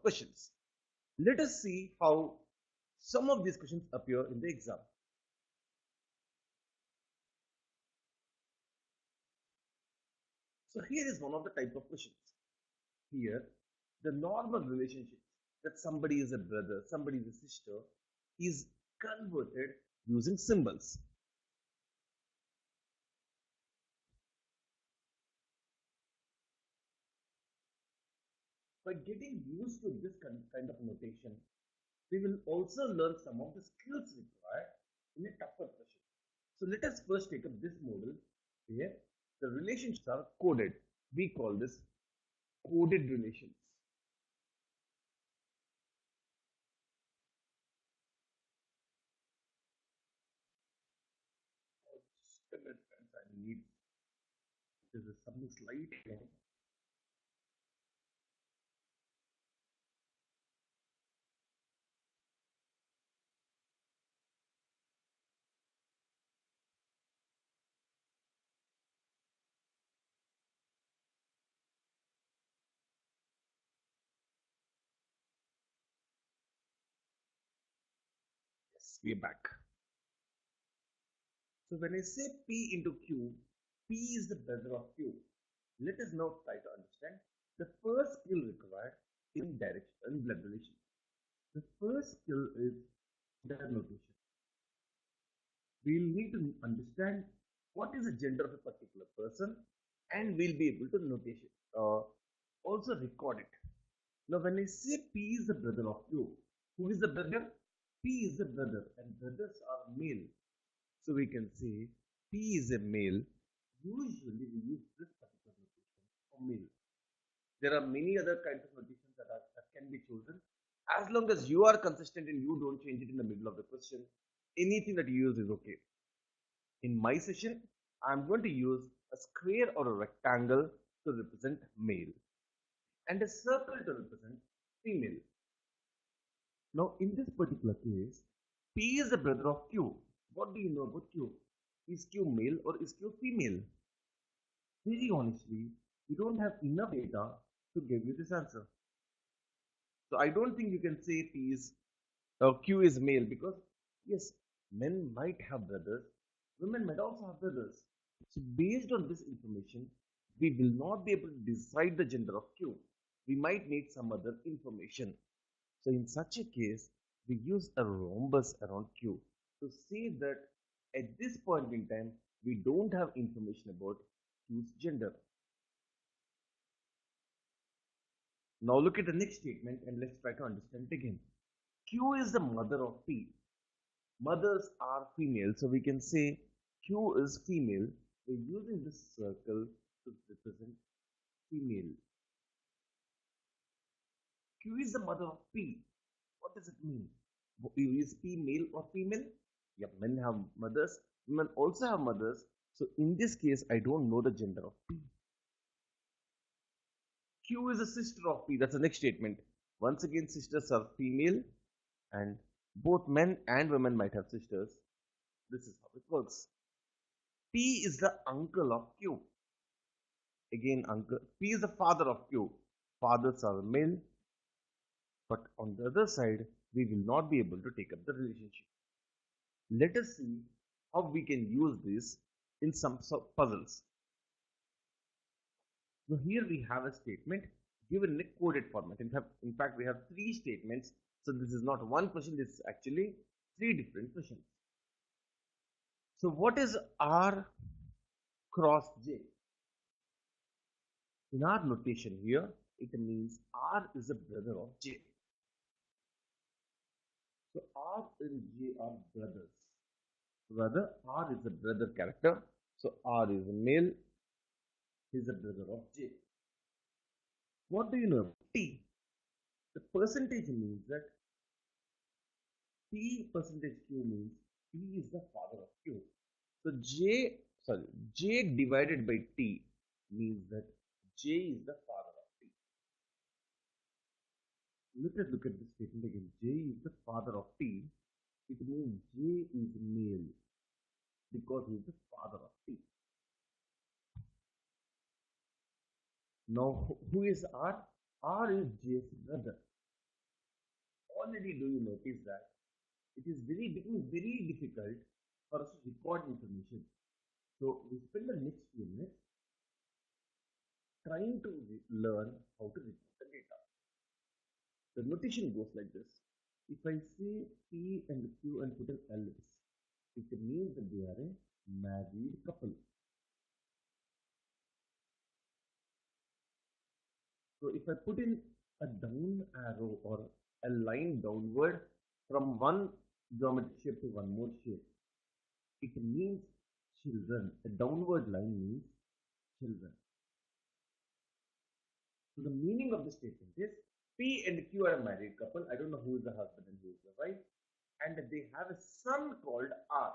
questions. Let us see how some of these questions appear in the exam. So here is one of the type of questions. Here, the normal relationship that somebody is a brother, somebody is a sister is converted using symbols. By getting used to this kind of notation, we will also learn some of the skills required in a tougher question. So let us first take up this model where the relationships are coded. We call this coded relations. Just a minute, friends, I need this is something slightly wrong. Yes, we are back. So when I say P into Q, P is the brother of Q. Let us now try to understand the first skill required in direction and blood relation. The first skill is gender notation. We will need to understand what is the gender of a particular person and we'll be able to notation, also record it. Now when I say P is the brother of Q, who is the brother? P is the brother and brothers are male. So we can say P is a male. Usually we use this particular notation for male. There are many other kinds of notations that can be chosen. As long as you are consistent and you don't change it in the middle of the question, anything that you use is okay. In my session, I'm going to use a square or a rectangle to represent male and a circle to represent female. Now, in this particular case, P is the brother of Q. What do you know about Q? Is Q male or is Q female? Very honestly, we don't have enough data to give you this answer. So I don't think you can say P is Q is male because yes, men might have brothers, women might also have brothers. So based on this information, we will not be able to decide the gender of Q. We might need some other information. So in such a case, we use a rhombus around Q to say that at this point in time, we don't have information about Q's gender. Now look at the next statement and let's try to understand it again. Q is the mother of P. Mothers are female, so we can say Q is female. We're using this circle to represent female. Q is the mother of P. What does it mean? Is P male or female? Yeah, men have mothers, women also have mothers. So in this case, I don't know the gender of P. Q is a sister of P. That's the next statement. Once again, sisters are female and both men and women might have sisters. This is how it works. P is the uncle of Q. Again, uncle. P is the father of Q. Fathers are male. But on the other side, we will not be able to take up the relationship. Let us see how we can use this in some puzzles. So here we have a statement given in a coded format. In fact, we have three statements. So this is not one question, this is actually three different questions. So what is R cross J? In our notation here, it means R is a brother of J. So R and J are brothers. Rather, R is a brother character. So R is a male. He is a brother of J. What do you know? T. The percentage means that T percentage Q means T is the father of Q. So J divided by T means that J is the father of T. Let us look at this statement again. J is the father of T. It means J is male because he is the father of T. Now, who is R? R is J's brother. already do you notice that it is becoming very difficult for us to record information. So we spend the next few minutes trying to learn how to record the data. The notation goes like this. If I say P and Q and put an ellipse, it means that they are a married couple. So if I put in a down arrow or a line downward from one geometry shape to one more shape, it means children. A downward line means children. So the meaning of the statement is P and Q are a married couple. I don't know who is the husband and who is the wife. And they have a son called R.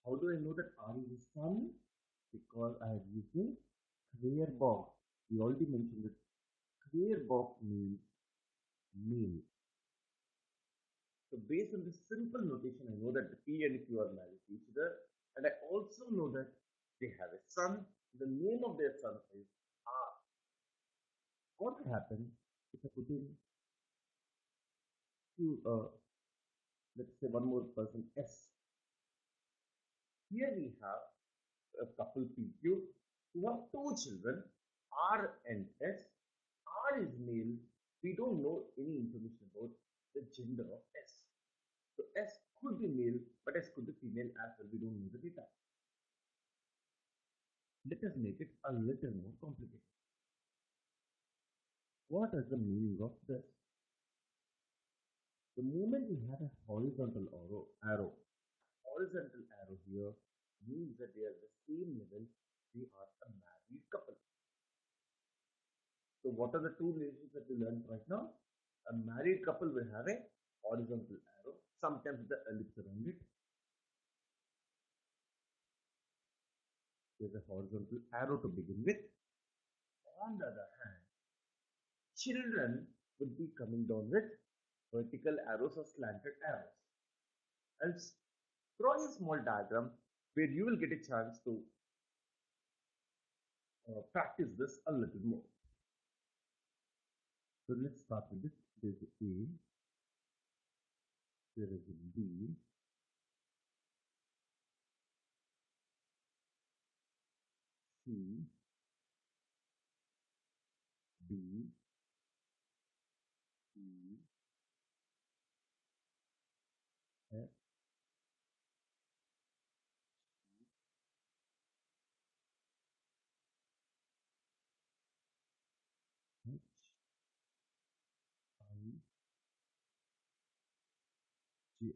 How do I know that R is a son? Because I am using square box. We already mentioned that square box means male. So based on this simple notation, I know that the P and Q are married to each other. And I also know that they have a son. The name of their son is R. What will happen if I put in let's say one more person, S. Here we have a couple PQ who have two children, R and S. R is male. We don't know any information about the gender of S. So S could be male, but S could be female as well. We don't know the data. Let us make it a little more complicated. What is the meaning of this? The moment we have a horizontal arrow here means that they are the same level. They are a married couple. So what are the two relations that we learned right now? A married couple will have a horizontal arrow, sometimes the ellipse around it. There's a horizontal arrow to begin with. On the other hand, children would be coming down with vertical arrows or slanted arrows. I'll draw a small diagram where you will get a chance to practice this a little more. So let's start with this. There is a, there is a B, C, D, E, F, H, I, J.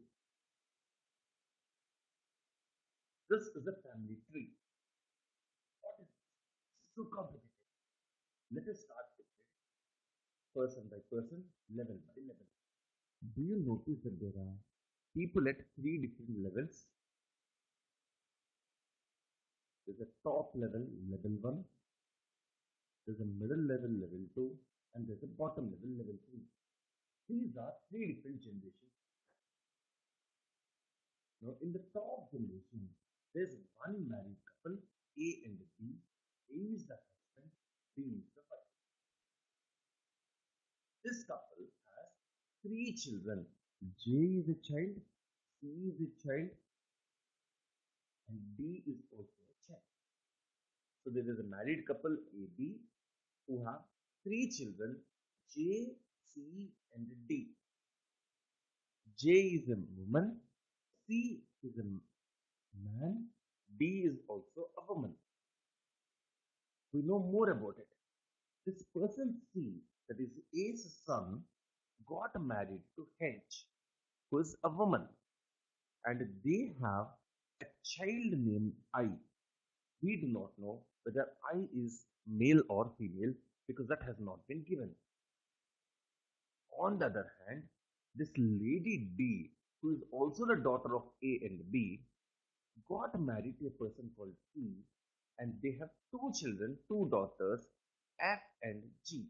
This is a family tree. What is so complicated? Let us start with it person by person, level by level. Do you notice that there are people at three different levels? There's a top level, level 1, there's a middle level, level 2, and there's a bottom level, level 3. These are three different generations. Now, in the top generation, there's one married couple, A and B. A is the husband, B is the wife. This couple has three children. J is a child, C is a child, and D is also a child. So there is a married couple AB who have three children, J, C, and D. J is a woman, C is a man, D is also a woman. We know more about it. This person C, that is A's son, got married to H, who is a woman, and they have a child named I. We do not know whether I is male or female because that has not been given. On the other hand, this lady D, who is also the daughter of A and B, got married to a person called C, and they have two children, two daughters, F and G.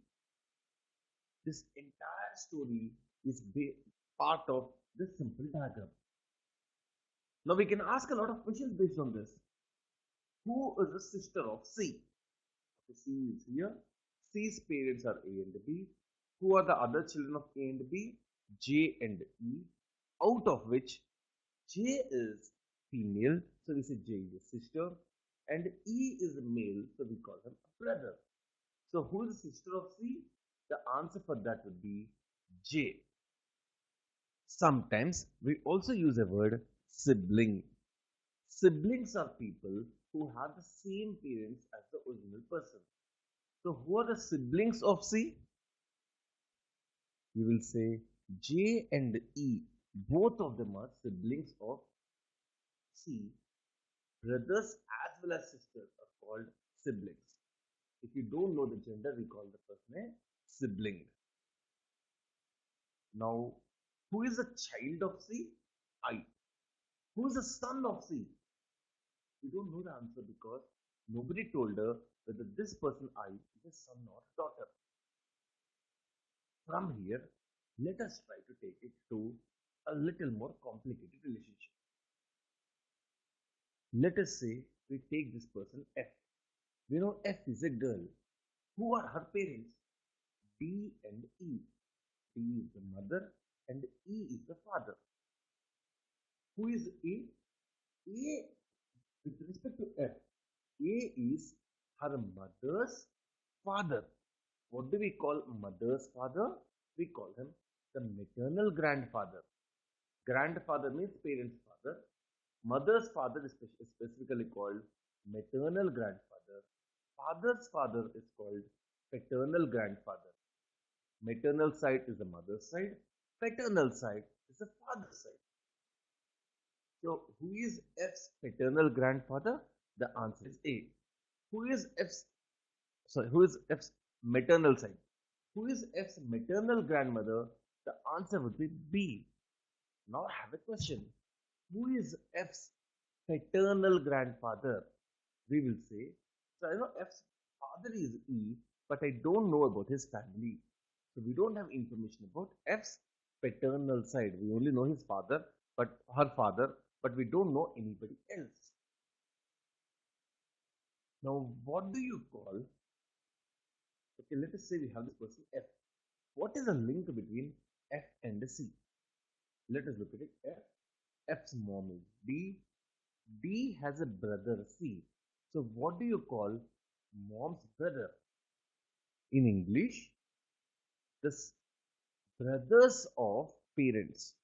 This entire story is part of this simple diagram. Now we can ask a lot of questions based on this. Who is the sister of C? So C is here. C's parents are A and B. Who are the other children of A and B? J and E, out of which J is female, so we say J is a sister, and E is a male, so we call him a brother. So who is the sister of C? The answer for that would be J. Sometimes we also use a word sibling. Siblings are people who have the same parents as the original person. So who are the siblings of C? You will say J and E. Both of them are siblings of C. Brothers as well as sisters are called siblings. If you don't know the gender, we call the person a sibling. Now, who is a child of C? I. Who is a son of C? We don't know the answer because nobody told her whether this person I is a son or daughter. From here, let us try to take it to a little more complicated relationship. Let us say we take this person F. We know F is a girl. Who are her parents? D and E. D is the mother and E is the father. Who is A? A, with respect to F, A is her mother's father. What do we call mother's father? We call him the maternal grandfather. Grandfather means parents' father. Mother's father is specifically called maternal grandfather. Father's father is called paternal grandfather. Maternal side is the mother's side. Paternal side is the father's side. So, who is F's paternal grandfather? The answer is A. Who is F's maternal side? Who is F's maternal grandmother? The answer would be B. Now I have a question. Who is F's paternal grandfather? We will say, so I know F's father is E, but I don't know about his family. So we don't have information about F's paternal side. We only know his father, but her father, but we don't know anybody else. Now, what do you call? Okay, let us say we have this person F. What is the link between F and C? Let us look at it. F's mom is D. D has a brother C. So what do you call mom's brother? In English, the brothers of parents.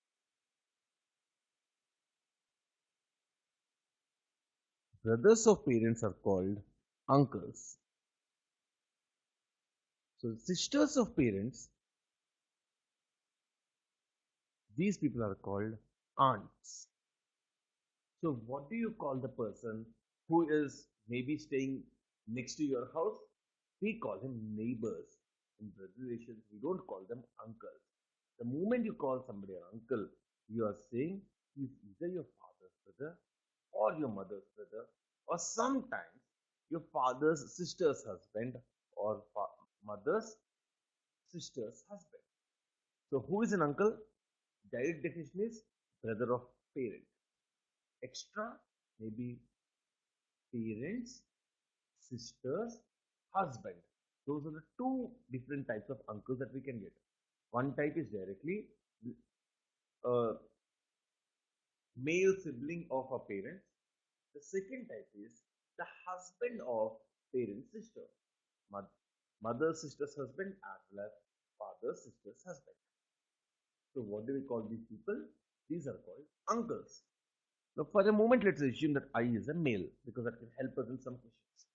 Brothers of parents are called uncles. So sisters of parents, these people are called aunts. So what do you call the person who is maybe staying next to your house? We call him neighbors. In blood relations, we don't call them uncles. The moment you call somebody an uncle, you are saying he's either your father's brother or your mother's brother, or sometimes your father's sister's husband or mother's sister's husband. So who is an uncle? Direct definition is brother of parent. Extra, maybe parents, sisters, husband. Those are the two different types of uncles that we can get. One type is directly a male sibling of a parent. The second type is the husband of parent's sister. Mother's sister's husband as well as father's sister's husband. So what do we call these people? These are called uncles. Now for a moment, let's assume that I is a male because that can help us in some questions.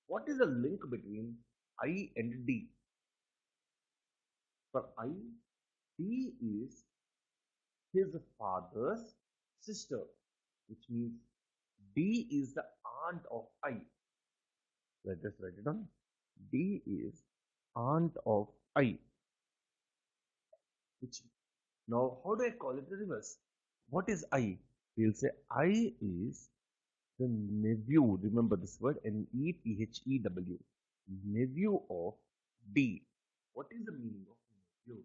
What is the link between I and D? For I, D is his father's sister, which means D is the aunt of I. Let us write it down. D is aunt of I. Which now, how do I call it the reverse? What is I? We'll say I is the nephew. Remember this word, Nephew. Nephew of D. What is the meaning of nephew?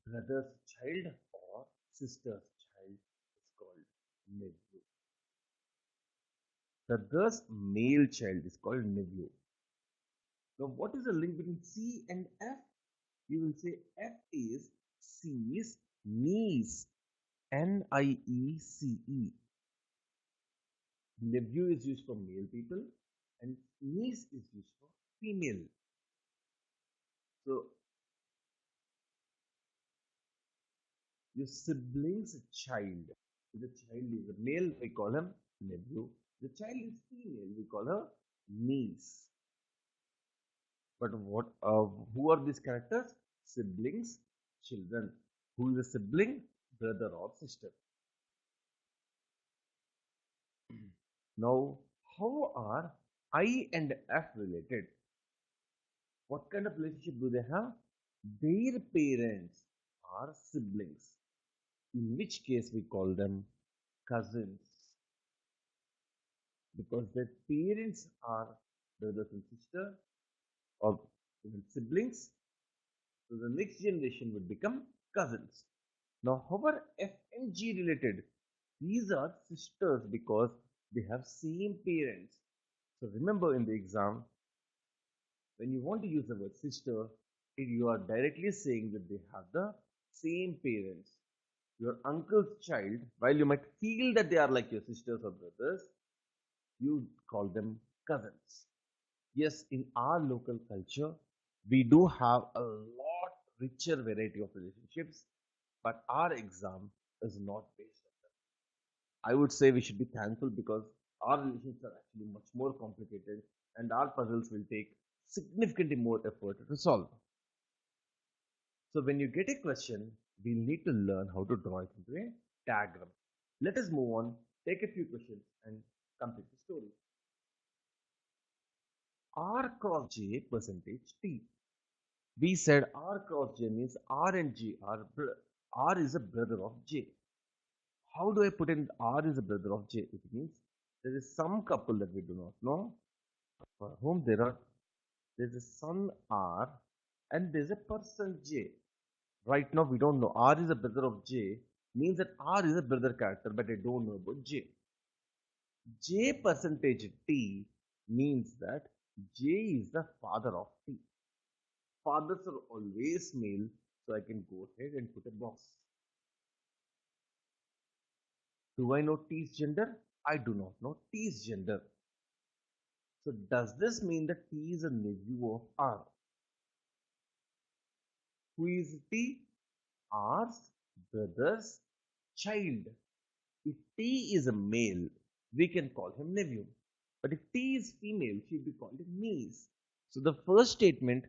Brother's child or sister's child is called nephew. Brother's male child is called nephew. Now, what is the link between C and F? You will say F is C's niece. Niece. Nephew is used for male people and niece is used for female. So your sibling's child. If the child is a male, we call him nephew. The child is female, we call her niece. But what? Who are these characters? Siblings, children. Who is a sibling? Brother or sister. Now, how are I and F related? What kind of relationship do they have? Their parents are siblings, in which case we call them cousins, because their parents are brothers and sisters or even siblings. So the next generation would become cousins. Now, how are F and G related? These are sisters because they have same parents. So remember in the exam, when you want to use the word sister, you are directly saying that they have the same parents. Your uncle's child, while you might feel that they are like your sisters or brothers, you call them cousins. Yes, in our local culture, we do have a lot richer variety of relationships, but our exam is not based on that. I would say we should be thankful because our relationships are actually much more complicated and our puzzles will take significantly more effort to solve. So when you get a question, we need to learn how to draw it into a diagram. Let us move on, take a few questions and complete the story. R cross J percentage T. We said R cross J means R and G are R is a brother of J. How do I put in R is a brother of J? It means there is some couple that we do not know for whom there's a son R and there's a person J. Right now we don't know R is a brother of J means that R is a brother character, but I don't know about J. J percentage T means that J is the father of T. Fathers are always male, so I can go ahead and put a box. Do I know T's gender? I do not know T's gender. So does this mean that T is a nephew of R? Who is T? R's brother's child. If T is a male, we can call him nephew. But if T is female, she will be called a niece. So the first statement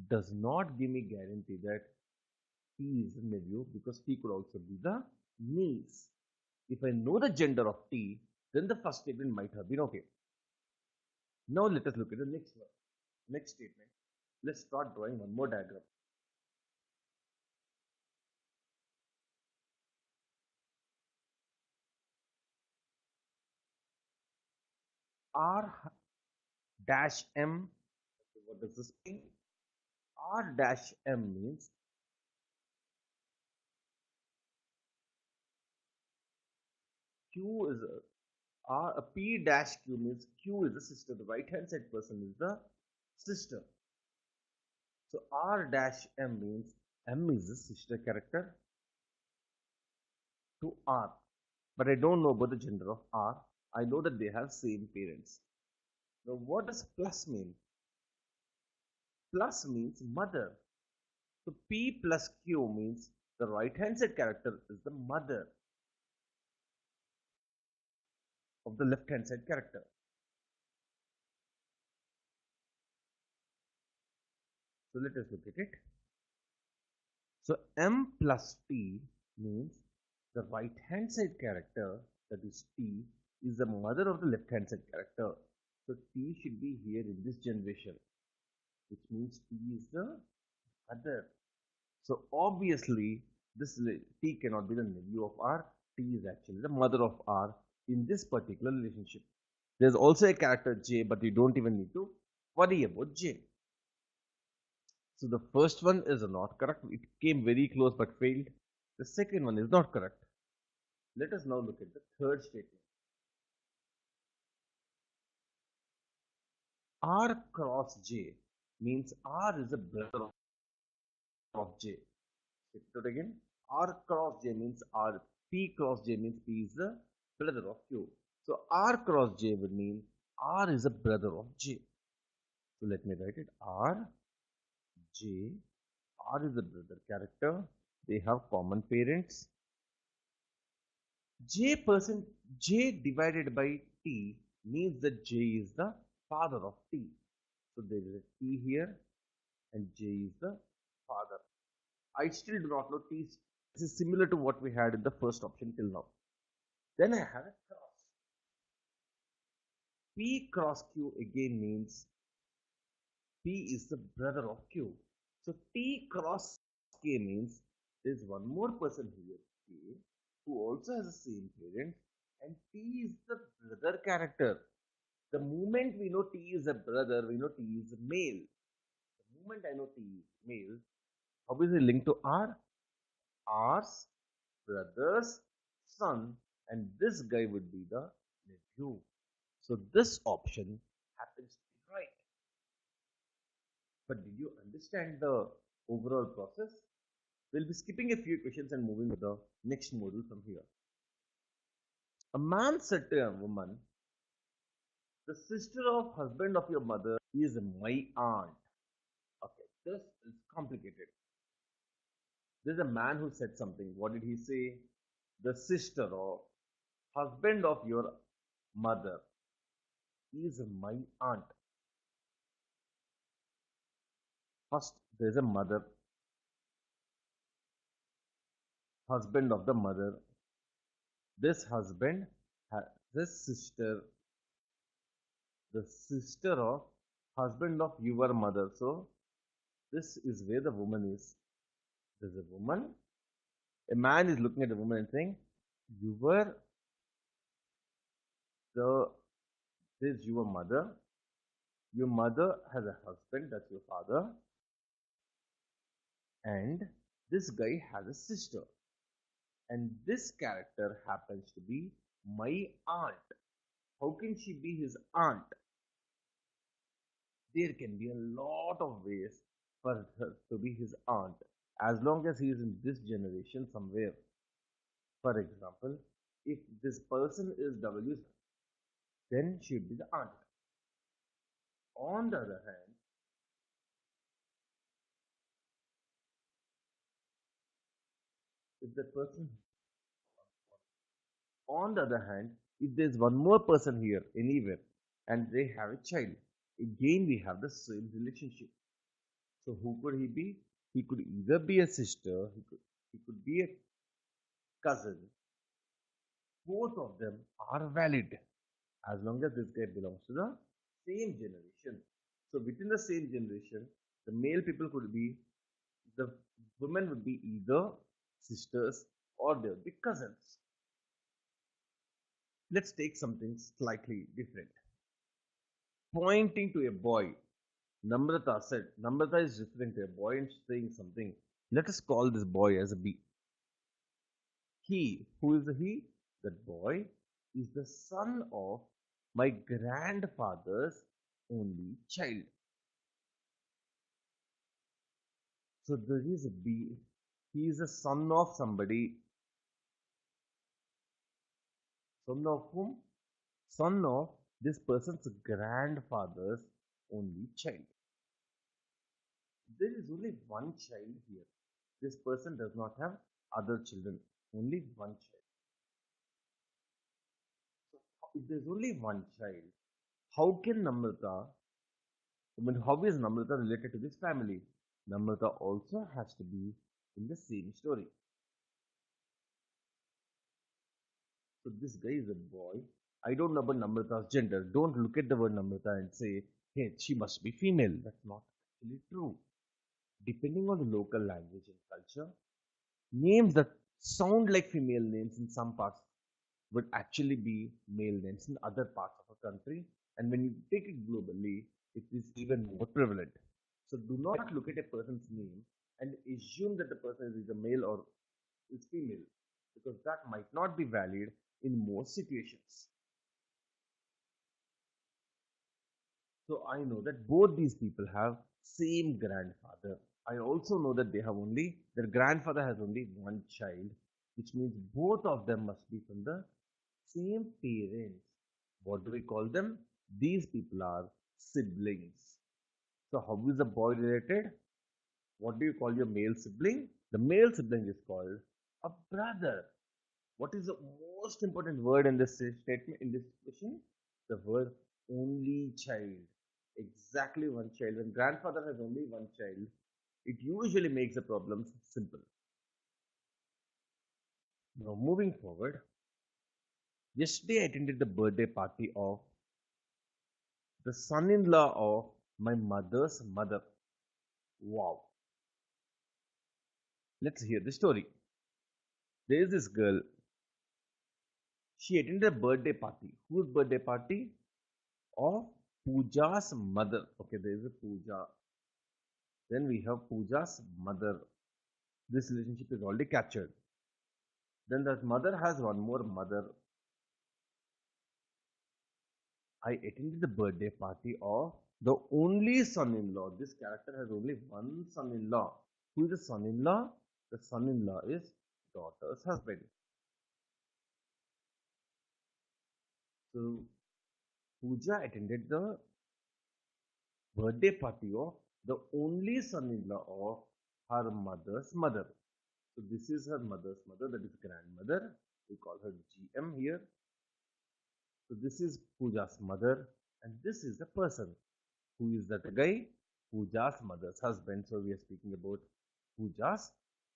does not give me guarantee that T is a nephew because T could also be the niece. If I know the gender of T, then the first statement might have been okay. Now let us look at the next one. Next statement. Let's start drawing one more diagram. R dash M. What does this mean? R dash M means Q is a P dash Q means Q is the sister. The right hand side person is the sister. So R dash M means M is the sister character to R. But I don't know about the gender of R. I know that they have same parents. Now what does plus mean? Plus means mother. So P plus Q means the right hand side character is the mother of the left hand side character. So let us look at it. So M plus T means the right hand side character, that is T, is the mother of the left hand side character. So T should be here in this generation, which means T is the mother. So obviously this T cannot be the nephew of R. T is actually the mother of R in this particular relationship. There's also a character J, but you don't even need to worry about J. So the first one is not correct. It came very close but failed. The second one is not correct. Let us now look at the third statement. R cross J means R is a brother of of J. Check it out again. R cross J means R. P cross J means P is the brother of Q. So R cross J would mean R is a brother of J. So let me write it. R, J. R is a brother character. They have common parents. J divided by T means that J is the father of T. So there is a T here and J is the father. I still do not know T. This is similar to what we had in the first option till now. Then I have a cross. P cross Q again means P is the brother of Q. So T cross K means there is one more person here, K, who also has the same parent, and T is the brother character. The moment we know T is a brother, we know T is a male. The moment I know T is male, how is it linked to R? R's brother's son, and this guy would be the nephew. So this option happens to be right. But did you understand the overall process? We'll be skipping a few questions and moving to the next module from here. A man said to a woman, the sister of husband of your mother is my aunt. Okay, this is complicated. There's a man who said something. What did he say? The sister of husband of your mother is my aunt. First, there's a mother, husband of the mother. This husband, this sister, the sister of husband of your mother. So, this is where the woman is. There's a woman. A man is looking at a woman and saying, you were this is your mother. Your mother has a husband, that's your father. And this guy has a sister. And this character happens to be my aunt. How can she be his aunt? There can be a lot of ways for her to be his aunt, as long as he is in this generation somewhere. For example, if this person is W's, then she would be the aunt. On the other hand, if the person, on the other hand, if there's one more person here anywhere and they have a child, again we have the same relationship. So who could he be? He could either be a sister, he could be a cousin. Both of them are valid as long as this guy belongs to the same generation. So within the same generation, the male people could be, the women would be either sisters or they would be cousins. Let's take something slightly different. Pointing to a boy, Namrata said, Namrata is referring to a boy and saying something. Let us call this boy as a B. He, who is the he? That boy is the son of my grandfather's only child. So there is a B. He is a son of somebody. Son of whom? Son of this person's grandfather's only child. There is only one child here. This person does not have other children. Only one child. So if there's only one child, how can Namrata, how is Namrata related to this family? Namrata also has to be in the same story. So this guy is a boy. I don't know about Namrata's gender. Don't look at the word Namrata and say, hey, she must be female. That's not actually true. Depending on the local language and culture, names that sound like female names in some parts would actually be male names in other parts of a country. And when you take it globally, it is even more prevalent. So do not look at a person's name and assume that the person is either male or is female, because that might not be valid in most situations. So I know that both these people have same grandfather. I also know that their grandfather has only one child, which means both of them must be from the same parents. What do we call them? These people are siblings. So how is the boy related? What do you call your male sibling? The male sibling is called a brother. What is the most important word in this statement, in this question? The word only child. Exactly one child. When grandfather has only one child, it usually makes the problems simple. Now, moving forward, yesterday I attended the birthday party of the son in law of my mother's mother. Wow. Let's hear the story. There is this girl. She attended a birthday party. Whose birthday party? Of Pooja's mother. Okay, there is a Pooja. Then we have Pooja's mother. This relationship is already captured. Then that mother has one more mother. I attended the birthday party of the only son-in-law. This character has only one son-in-law. Who is the son-in-law? The son-in-law is daughter's husband. So Pooja attended the birthday party of the only son-in-law of her mother's mother. So this is her mother's mother, that is grandmother. We call her GM here. So this is Pooja's mother, and this is the person. Who is that guy? Pooja's mother's husband. So we are speaking about Pooja's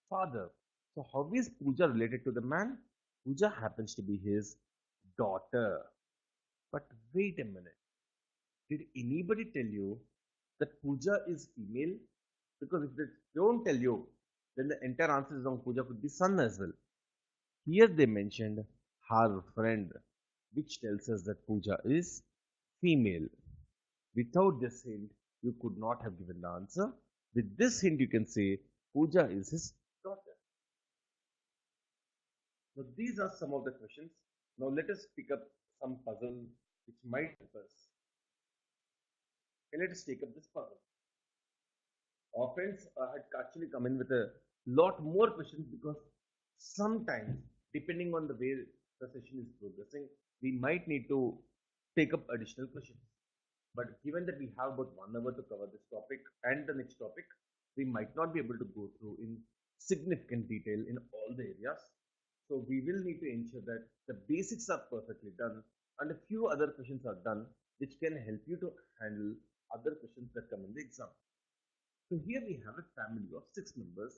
father. So how is Pooja related to the man? Pooja happens to be his daughter. But wait a minute. Did anybody tell you that Pooja is female? Because if they don't tell you, then the entire answer is wrong. Pooja could be son as well. Here they mentioned her friend, which tells us that Pooja is female. Without this hint, you could not have given the answer. With this hint, you can say Pooja is his daughter. So these are some of the questions. Now let us pick up some puzzle which might help us. Okay, let us take up this puzzle. Our friends had actually come in with a lot more questions because sometimes, depending on the way the session is progressing, we might need to take up additional questions. But given that we have about 1 hour to cover this topic and the next topic, we might not be able to go through in significant detail in all the areas. So we will need to ensure that the basics are perfectly done and a few other questions are done which can help you to handle other questions that come in the exam. So here we have a family of 6 members,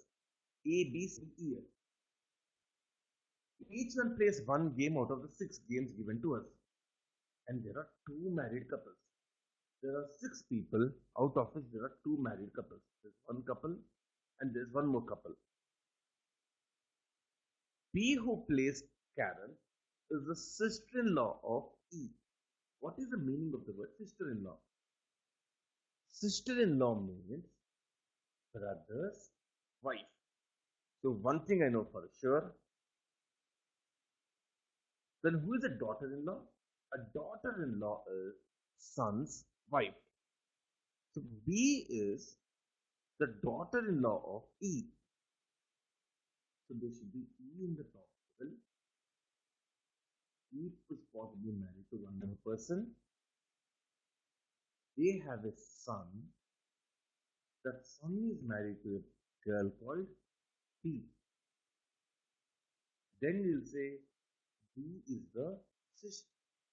A, B, C, E, F. Each one plays one game out of the 6 games given to us. And there are 2 married couples. There are 6 people, out of which there are 2 married couples. There's one couple and there's one more couple. B, who plays Karen, is the sister-in-law of E. What is the meaning of the word sister-in-law? Sister-in-law means brother's wife. So one thing I know for sure. Then who is a daughter-in-law? A daughter-in-law is son's wife. So B is the daughter-in-law of E. So there should be E in the top level. E is possibly married to one more person. They have a son. That son is married to a girl called B. Then we'll say B is the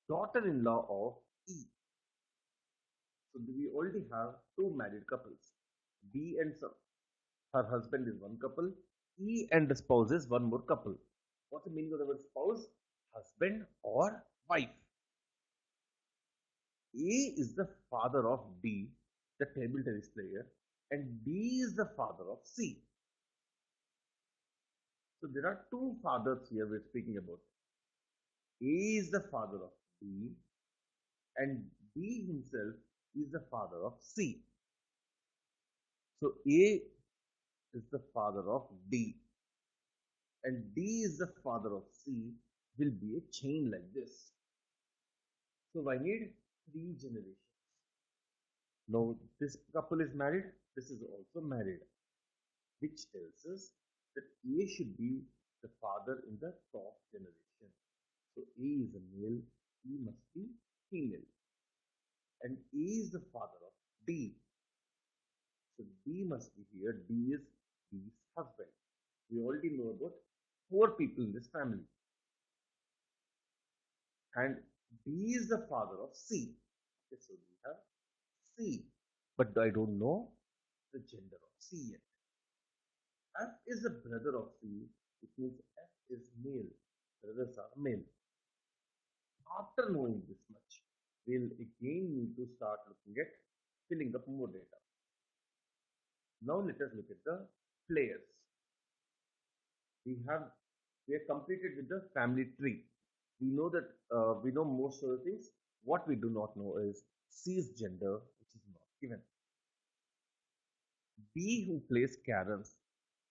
daughter-in-law of E. So we already have 2 married couples. B and son. Her husband is one couple. E and the spouse is one more couple. What's the meaning of the word spouse? Husband or wife. A is the father of B, the table tennis player, and B is the father of C. So there are 2 fathers here we're speaking about. A is the father of B, and B himself is the father of C. So A is the father of D, and D is the father of C, will be a chain like this. So I need 3 generations. Now this couple is married, this is also married. which tells us that A should be the father in the top generation. So A is a male, E must be female. And A is the father of D. So D must be here. D is B's husband. We already know about four people in this family. And D is the father of C. Okay, so we have C. But I don't know the gender of C yet. F is the brother of C, which means F is male. Brothers are male. After knowing this much, we'll again need to start looking at filling up more data. Now let us look at the players. We have completed with the family tree. We know that we know most of the things. What we do not know is C's gender, which is not given. B who plays carols.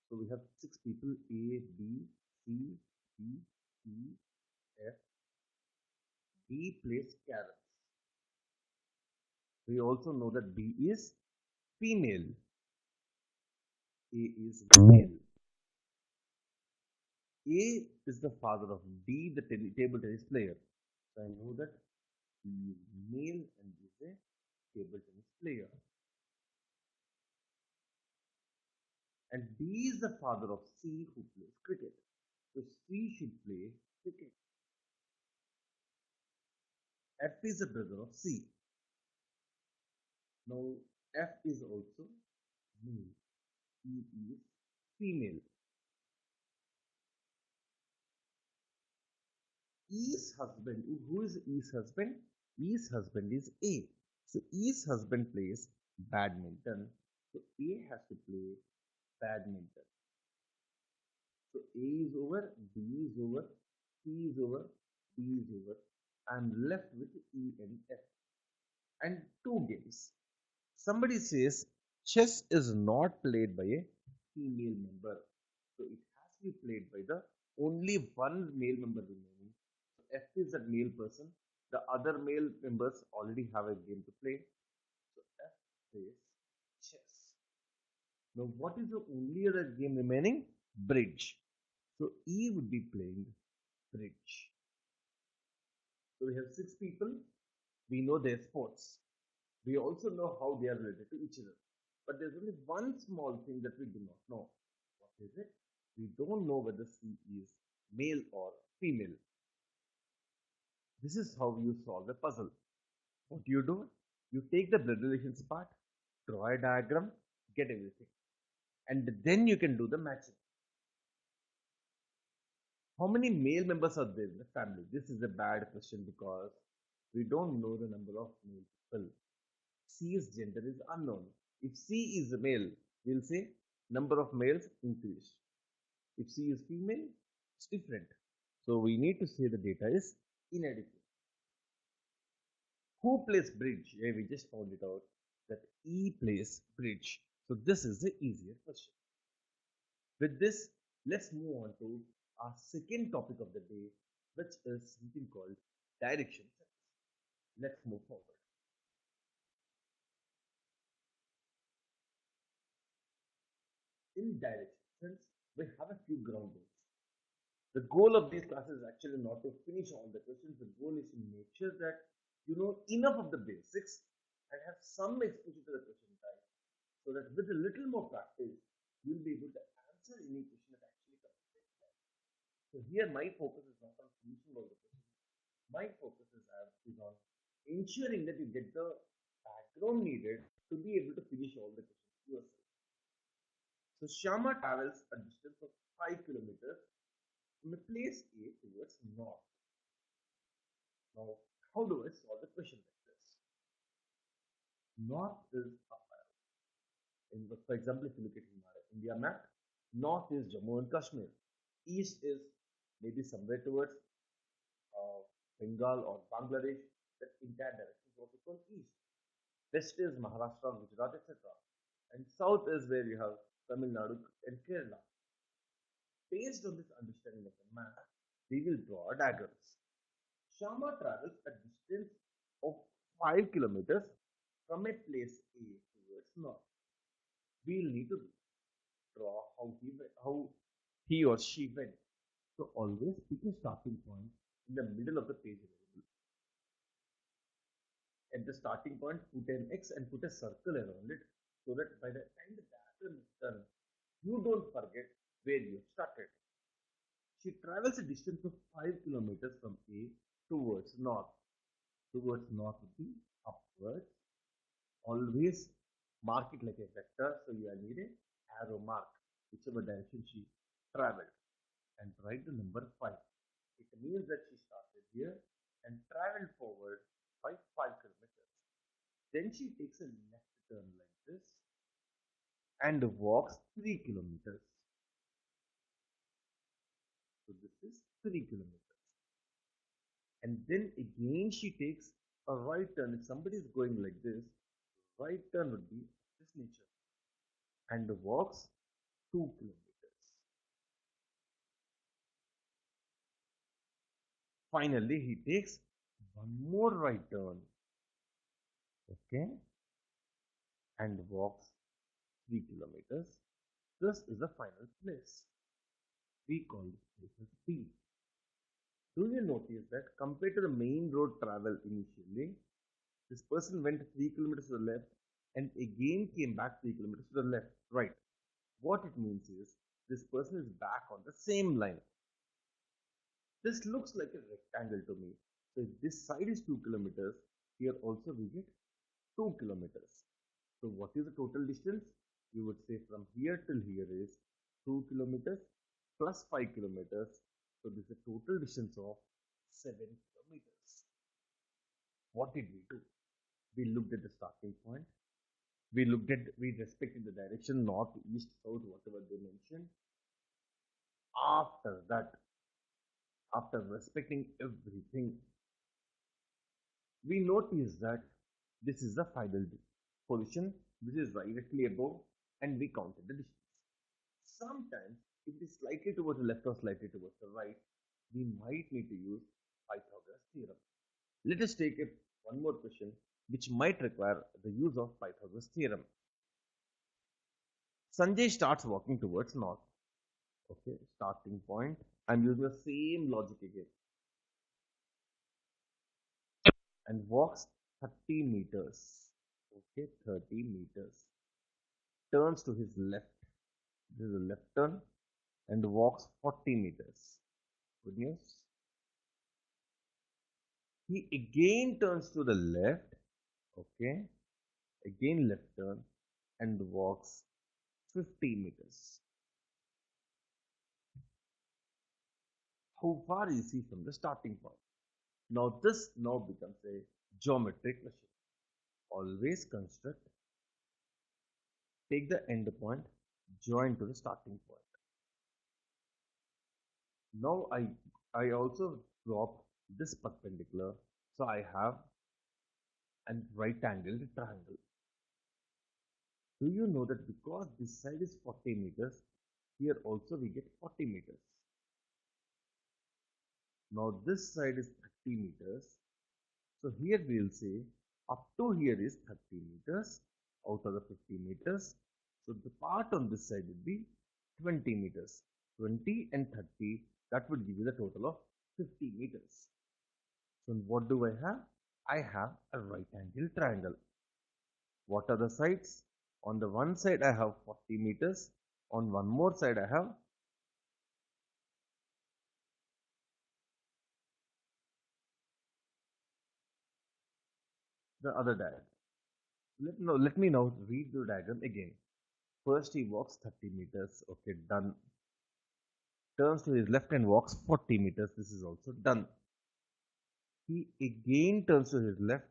So we have six people: A, B, C, D, E, F. B plays carols. We also know that B is female. A is male. A is the father of D, the table tennis player. So I know that he is male and is a table tennis player. And D is the father of C who plays cricket. So C should play cricket. F is the brother of C. Now F is also male. E is female. E's husband, who is E's husband? E's husband is A. So E's husband plays badminton. So A has to play badminton. So A is over, B is over, C is over, D is over. I'm left with E and F. And two games. Somebody says chess is not played by a female member. So it has to be played by the only one male member remaining. So F is that male person. The other male members already have a game to play. So F plays chess. Now what is the only other game remaining? Bridge. So E would be playing bridge. So we have six people. We know their sports. We also know how they are related to each other. But there's only one small thing that we do not know. What is it? We don't know whether C is male or female. This is how you solve a puzzle. What do? You take the blood relations part, draw a diagram, get everything. And then you can do the matching. How many male members are there in the family? This is a bad question because we don't know the number of male people. C's gender is unknown. If C is a male, we'll say number of males increased. If C is female, it's different. So we need to say the data is inadequate. Who plays bridge? Yeah, we just found it out that E plays bridge. So this is the easier question. With this, let's move on to our second topic of the day, which is something called direction sense. Let's move forward. In direction sense, we have a few ground rules. The goal of these classes is actually not to finish all the questions. The goal is to make sure that you know enough of the basics and have some exposure to the question type so that with a little more practice, you'll be able to answer any question that actually comes to the exam. So here my focus is not on finishing all the questions. My focus is on ensuring that you get the background needed to be able to finish all the questions yourself. So Shama travels a distance of 5 kilometers from a place A towards north. Now, how do I solve the question like this? North is up arrow. For example, if you look at India map, north is Jammu and Kashmir. East is maybe somewhere towards Bengal or Bangladesh. That entire direction is what we call east. West is Maharashtra, Gujarat, etc. And south is where you have Tamil Nadu and Kerala. Based on this understanding of the map, we will draw diagrams. Shama travels a distance of 5 kilometers from a place A towards north. We'll need to do. draw how he or she went. So always pick a starting point in the middle of the page available. At the starting point, put an X and put a circle around it so that by the time the diagram is done, you don't forget where you started. She travels a distance of 5 kilometers from A towards north. Towards north would be upwards. Always mark it like a vector, so you need a arrow mark, whichever direction she traveled, and write the number 5. It means that she started here and traveled forward by 5 kilometers. Then she takes a left turn like this and walks 3 kilometers. So this is 3 kilometers. And then again she takes a right turn. If somebody is going like this, right turn would be this nature and walks 2 kilometers. Finally, he takes one more right turn, okay, and walks 3 kilometers. This is the final place. We call this place as B. Do you notice that compared to the main road travel initially, this person went 3 kilometers to the left and again came back 3 kilometers to the left, right? What it means is this person is back on the same line. This looks like a rectangle to me. So if this side is 2 kilometers, here also we get 2 kilometers. So what is the total distance? You would say from here till here is 2 kilometers plus 5 kilometers. So this is a total distance of 7 kilometers. What did we do? We looked at the starting point. We respected the direction, north, east, south, whatever they mentioned. After that, after respecting everything, we notice that this is the final position. This is directly above, and we counted the distance. Sometimes, if it is slightly towards the left or slightly towards the right, we might need to use Pythagoras theorem. Let us take one more question which might require the use of Pythagoras theorem. Sanjay starts walking towards north. Okay, starting point. I'm using the same logic again. And walks 30 meters. Okay, 30 meters. Turns to his left. This is a left turn and walks 40 meters. Good news. He again turns to the left. Okay, again left turn and walks 50 meters. How far is he from the starting point? Now this now becomes a geometric question. Always construct, take the end point, join to the starting point. Now I also drop this perpendicular, so I have a right angled triangle. Do you know that because this side is 40 meters, here also we get 40 meters. Now this side is 30 meters. So here we will say up to here is 30 meters out of the 50 meters. So the part on this side would be 20 meters. 20 and 30, that would give you the total of 50 meters. So what do I have? I have a right angle triangle. What are the sides? On the one side I have 40 meters. On one more side I have the other diagram. Let me now read the diagram again. First he walks 30 meters. Okay, done. Turns to his left and walks 40 meters. This is also done. He again turns to his left.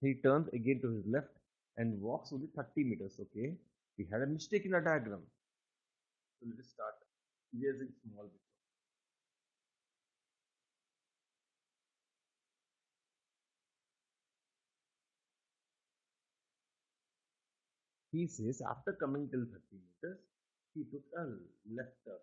He turns again to his left and walks only 30 meters. Okay, we had a mistake in our diagram. So let us start erasing small bits. He says after coming till 30 meters, he took a left turn.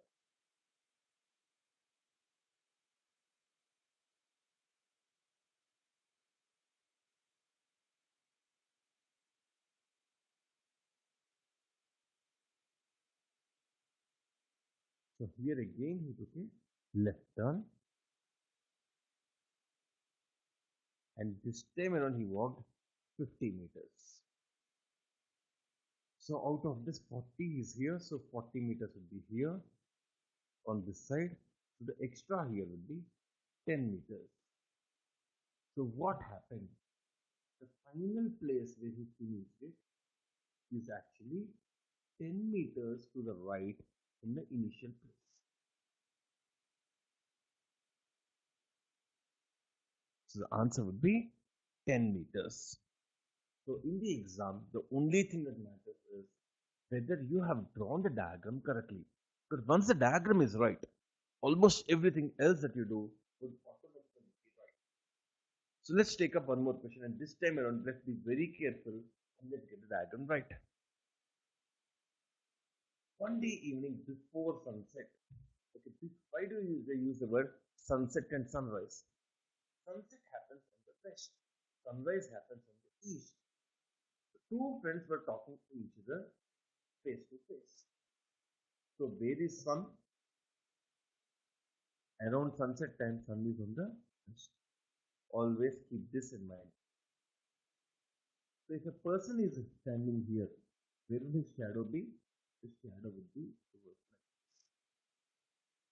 So here again he took a left turn, and this time around he walked 50 meters. So out of this 40 is here, so 40 meters would be here on this side. So the extra here would be 10 meters. So what happened? The final place where he finished it is actually 10 meters to the right in the initial place. So the answer would be 10 meters. So in the exam, the only thing that matters is whether you have drawn the diagram correctly. Because once the diagram is right, almost everything else that you do will automatically be right. So let's take up one more question, and this time around, let's be very careful and let's get the diagram right. One day evening before sunset. Okay, why do they use the word sunset and sunrise? Sunset happens on the west, sunrise happens on the east. The two friends were talking to each other face to face. So where is sun? Around sunset time, sun is on the west. Always keep this in mind. So if a person is standing here, where will his shadow be? The shadow would be towards right.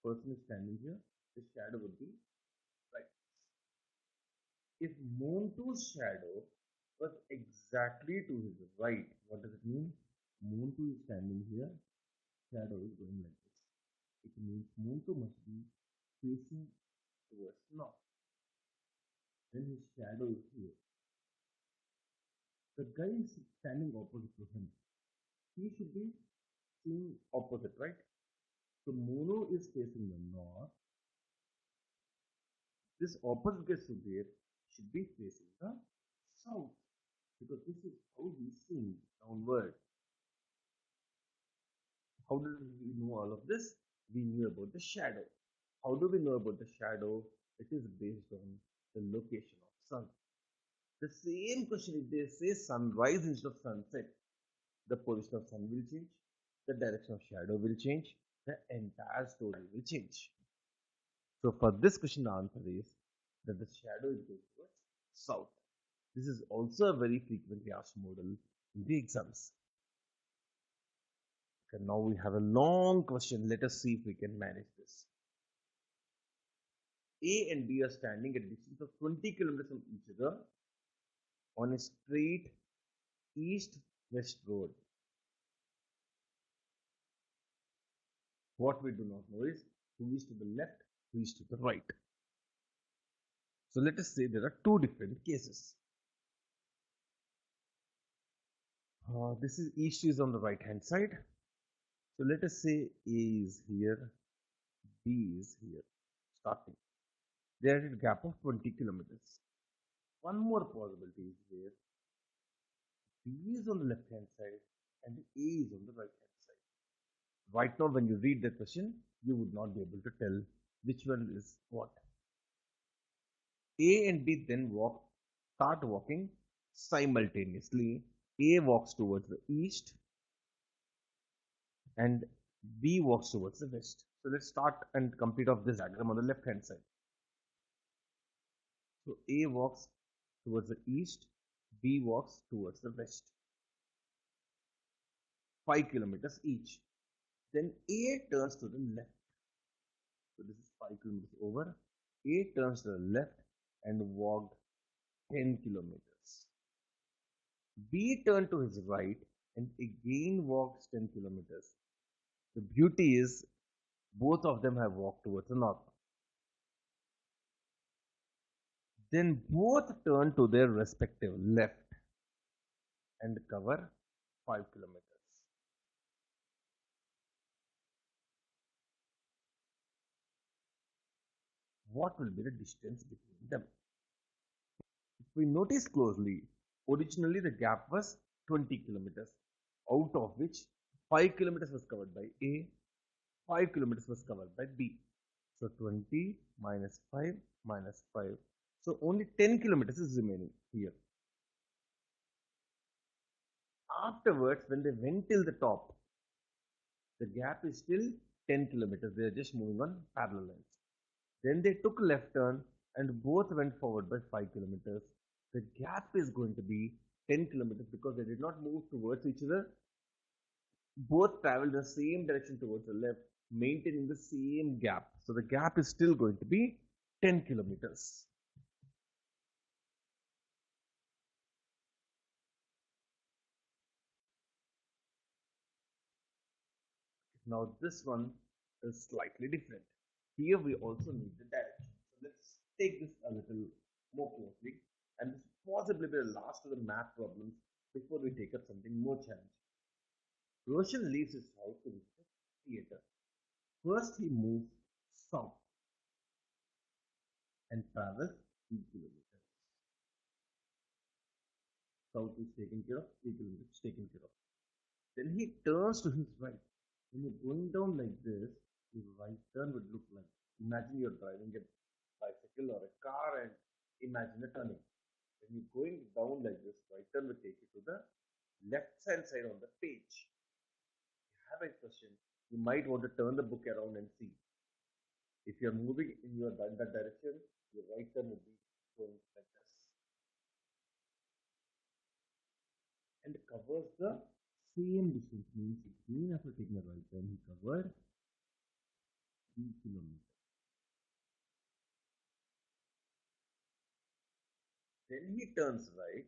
Person is standing here, the shadow would be right. If Montu's shadow was exactly to his right, what does it mean? Montu is standing here, shadow is going like this. It means Montu must be facing towards north. Then his shadow is here. The guy is standing opposite to him. He should be seeing opposite, right? So Mono is facing the north. This opposite guy should be facing the south, because this is how he's seeing downward. How did we know all of this? We knew about the shadow. How do we know about the shadow? It is based on the location of sun. The same question, if they say sunrise instead of sunset, the position of sun will change, the direction of shadow will change, the entire story will change. So for this question, the answer is that the shadow is going towards south. This is also a very frequently asked model in the exams. Okay, now we have a long question. Let us see if we can manage this. A and B are standing at a distance of 20 kilometers from each other on a straight east-west road. What we do not know is who is to the left, who is to the right. So let us say there are two different cases. This is east is on the right hand side. So let us say A is here, B is here, starting. They are at a gap of 20 kilometers. One more possibility is where B is on the left hand side and A is on the right hand side. Right now, when you read the question, you would not be able to tell which one is what. A and B then start walking simultaneously. A walks towards the east and B walks towards the west. So let's start and complete off this diagram on the left hand side. So A walks towards the east, B walks towards the west. 5 kilometers each. Then A turns to the left. So this is 5 kilometers over. A turns to the left and walked 10 kilometers. B turned to his right and again walks 10 kilometers. The beauty is both of them have walked towards the north. Then both turn to their respective left and cover 5 kilometers. What will be the distance between them? If we notice closely, originally the gap was 20 kilometers, out of which 5 kilometers was covered by A, 5 kilometers was covered by B. So 20 minus 5 minus 5. So only 10 kilometers is remaining here. Afterwards, when they went till the top, the gap is still 10 kilometers. They are just moving on parallel lines. Then they took left turn and both went forward by 5 kilometers. The gap is going to be 10 kilometers because they did not move towards each other. Both traveled the same direction towards the left, maintaining the same gap. So the gap is still going to be 10 kilometers. Now this one is slightly different. Here we also need the direction. So let's take this a little more closely, and this possibly be the last of the math problems before we take up something more challenging. Roshan leaves his house to visit a theater. First he moves south and travels 3 kilometers. South is taken care of, 3 kilometers taken care of. Then he turns to his right. When you're going down like this, your right turn would look like, imagine you're driving a bicycle or a car and imagine a turning. When you're going down like this, right turn will take you to the left hand side on the page. If you have a question, you might want to turn the book around and see. If you're moving in that direction, your right turn will be going like this. And covers the same distance, means again after taking a right turn, he covered 3 kilometers. Then he turns right,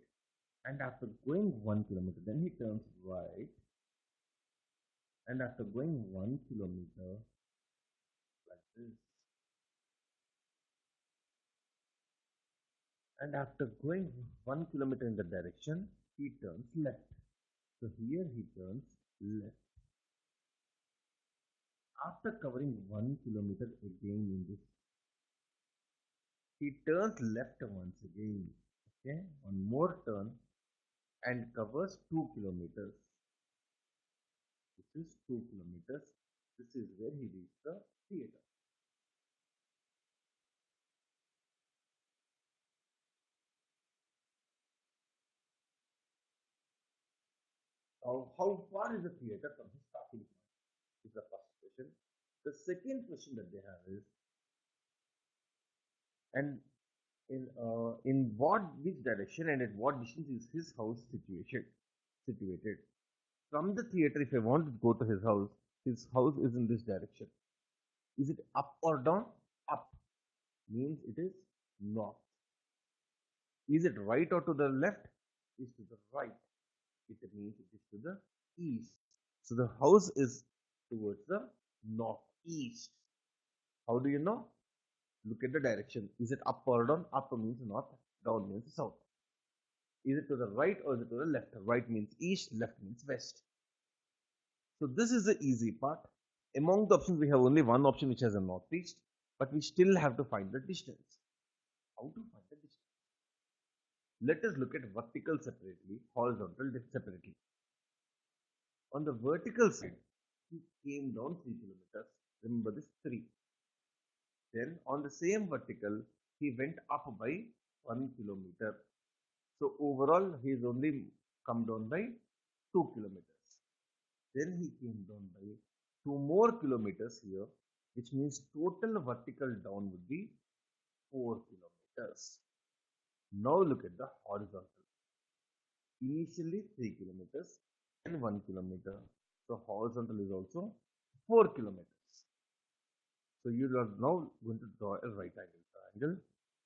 and after going 1 kilometer, then he turns right, and after going 1 kilometer, like this, and after going 1 kilometer in the direction, he turns left. So here he turns left. After covering 1 kilometer again in this, he turns left once again. Okay, one more turn and covers 2 kilometers. This is 2 kilometers. This is where he reached the theater. How far is the theater from his starting point? Is the first question. The second question that they have is, and in what which direction and at what distance is his house situated from the theater? If I want to go to his house is in this direction. Is it up or down? Up means it is north. Is it right or to the left? Is to the right. It means it is to the east. So the house is towards the northeast. How do you know? Look at the direction. Is it up or down? Up means north, down means south. Is it to the right or is it to the left? Right means east, left means west. So this is the easy part. Among the options, we have only one option which has a northeast, but we still have to find the distance. How to find the distance? Let us look at vertical separately, horizontal separately. On the vertical side, he came down 3 kilometers. Remember this 3. Then on the same vertical, he went up by 1 kilometer. So overall, he is only come down by 2 kilometers. Then he came down by 2 more kilometers here, which means total vertical down would be 4 kilometers. Now look at the horizontal. Initially 3 kilometers and 1 kilometer. So horizontal is also 4 kilometers. So you are now going to draw a right angle triangle.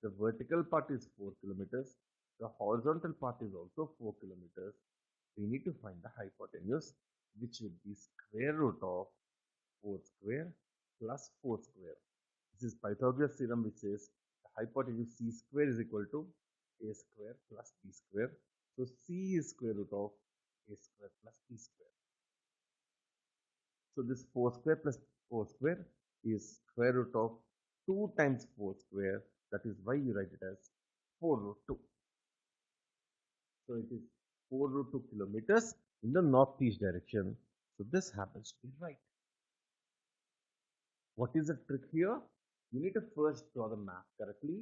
The vertical part is 4 kilometers. The horizontal part is also 4 kilometers. We need to find the hypotenuse, which would be square root of 4 square plus 4 square. This is Pythagoras theorem, which says the hypotenuse c square is equal to a square plus b square. So c is square root of a square plus b square. So this 4 square plus 4 square is square root of 2 times 4 square. That is why you write it as 4 root 2. So it is 4 root 2 kilometers in the northeast direction. So this happens to be right. What is the trick here? You need to first draw the map correctly,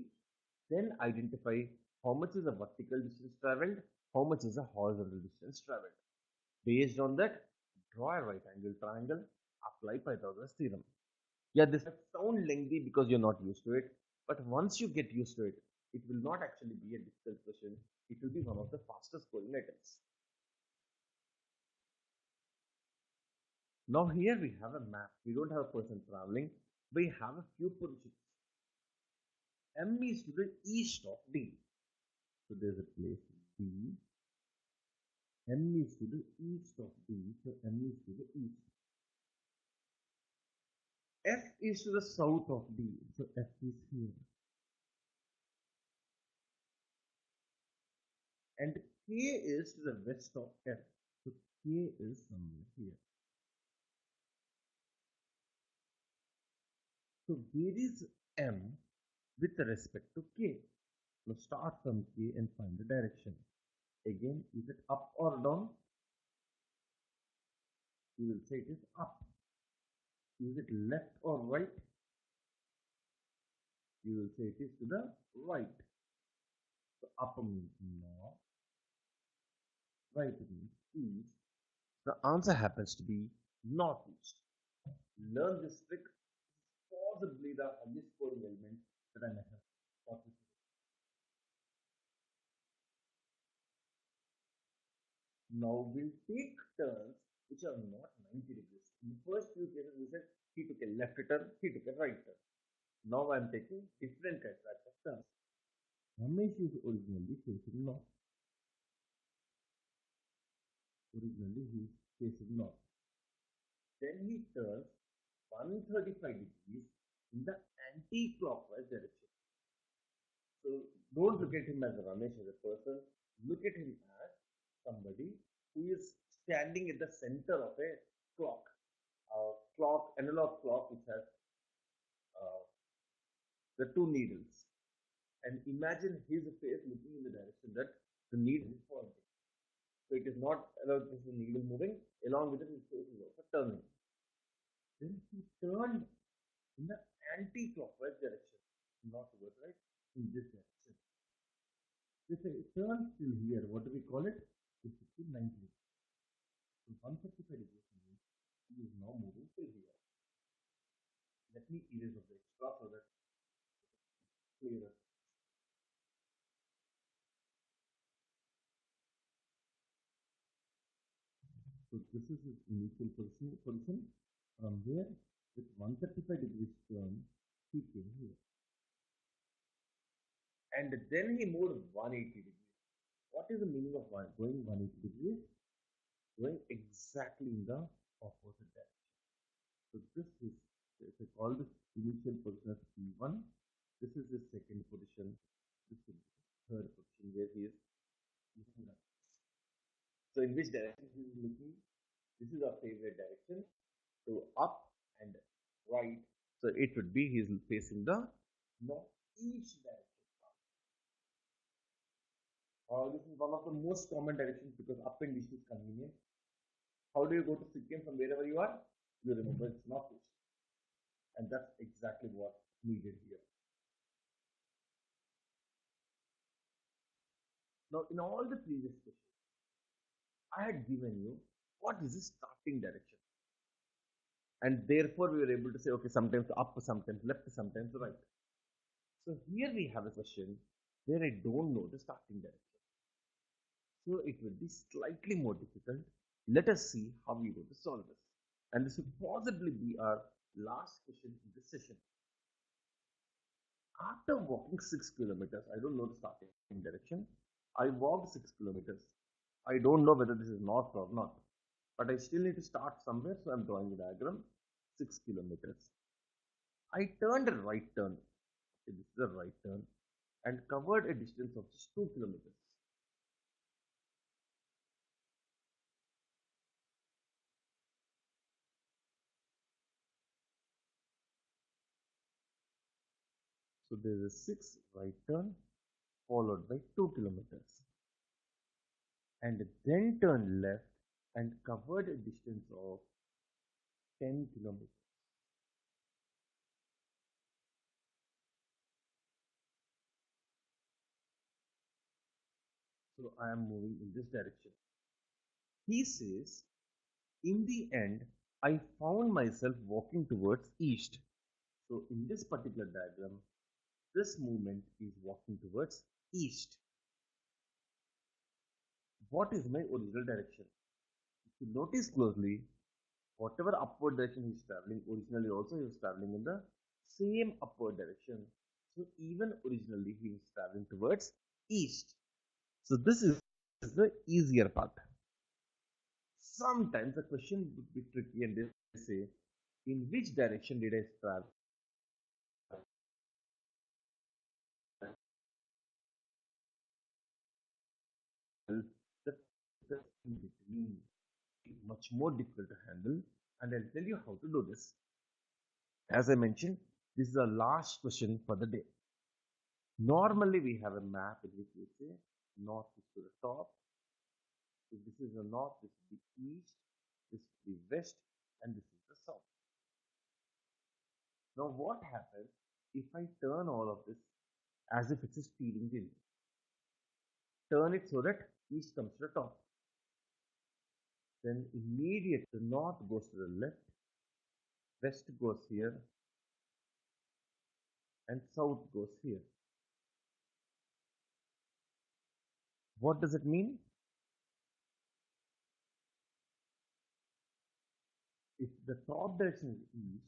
then identify how much is the vertical distance traveled, how much is the horizontal distance traveled. Based on that, draw a right angle triangle apply Pythagoras theorem. Yeah, this might sound lengthy because you're not used to it, but once you get used to it, it will not actually be a difficult question. It will be one of the fastest scoring items. Now here we have a map. We don't have a person traveling. We have a few positions. M is to the east of D. So there's a place D. M is to the east of D. So M is to the east. F is to the south of D. So F is here. And K is to the west of F. So K is somewhere here. So where is M with respect to K? Now start from K and find the direction. Again, is it up or down? You will say it is up. Is it left or right? You will say it is to the right. So up means north, right means east. The answer happens to be northeast. Learn this trick, possibly the highest scoring element that I may have taught you. Now we'll take turns which are not 90 degrees. In the first few cases, we said he took a left turn, he took a right turn. Now I'm taking different types of turns. Ramesh is originally facing north. Originally he is facing north. Then he turns 135 degrees in the anti-clockwise direction. So don't look at him as Ramesh as a person. Look at him as somebody who is standing at the center of a clock. Analog clock, which has uh, the two needles. And imagine his face looking in the direction that the needle is pointing. So it is not allowed to see the needle moving, along with it, his face is also turning. Then he turned in the anti-clockwise direction, not towards right, in this direction. If I turn till here, what do we call it? It's 90. So 135 degrees means he is now moving till here. Let me erase the extra so that it's clearer. So this is his initial position from where with 135 degrees turn, he came here. And then he moved 180 degrees. What is the meaning of going 180 degrees? Going exactly in the opposite direction. So this is, if I call this initial position as P1, this is the second position, this is the third position where he is looking at. So in which direction he is looking? This is our favorite direction. So up and right. So it would be he is facing the northeast direction. This is one of the most common directions because up and east is convenient. How do you go to Sikkim from wherever you are? You remember it's northeast. And that's exactly what needed here. Now, in all the previous questions, I had given you what is the starting direction. And therefore, we were able to say, okay, sometimes up, sometimes left, sometimes right. So here we have a question where I don't know the starting direction. So it will be slightly more difficult. Let us see how we are going to solve this. And this will possibly be our last question in this session. After walking 6 kilometers, I don't know the starting direction. I walked 6 kilometers. I don't know whether this is north or not. But I still need to start somewhere, so I'm drawing a diagram. 6 kilometers. I turned a right turn. Okay, this is a right turn. And covered a distance of just 2 kilometers. So there is a 6 right turn followed by 2 kilometers. And then turn left and covered a distance of 10 kilometers. So I am moving in this direction. He says, in the end, I found myself walking towards east. So in this particular diagram, this movement is walking towards east. What is my original direction? If you notice closely, whatever upward direction he is traveling, originally also he was traveling in the same upward direction. So even originally he was traveling towards east. So this is the easier part. Sometimes the question would be tricky and they say, in which direction did I travel? The, the in between is much more difficult to handle, and I'll tell you how to do this. As I mentioned, this is the last question for the day. Normally, we have a map in which we say north is to the top. If this is the north, this is the east, this is the west, and this is the south. Now, what happens if I turn all of this as if it's a steering wheel? Turn it so that east comes to the top. Then immediately the north goes to the left, west goes here, and south goes here. What does it mean? If the top direction is east,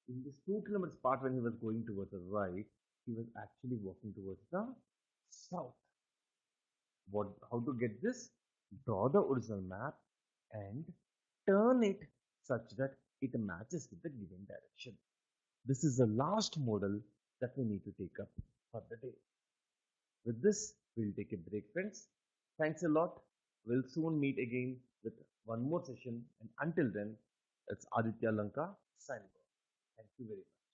in this 2 kilometers part when he was going towards the right, he was actually walking towards the south. How to get this? Draw the original map and turn it such that it matches with the given direction. This is the last model that we need to take up for the day. With this, we'll take a break, friends. Thanks a lot. We'll soon meet again with one more session. And until then, it's Aditya Lanka signing off. Thank you very much.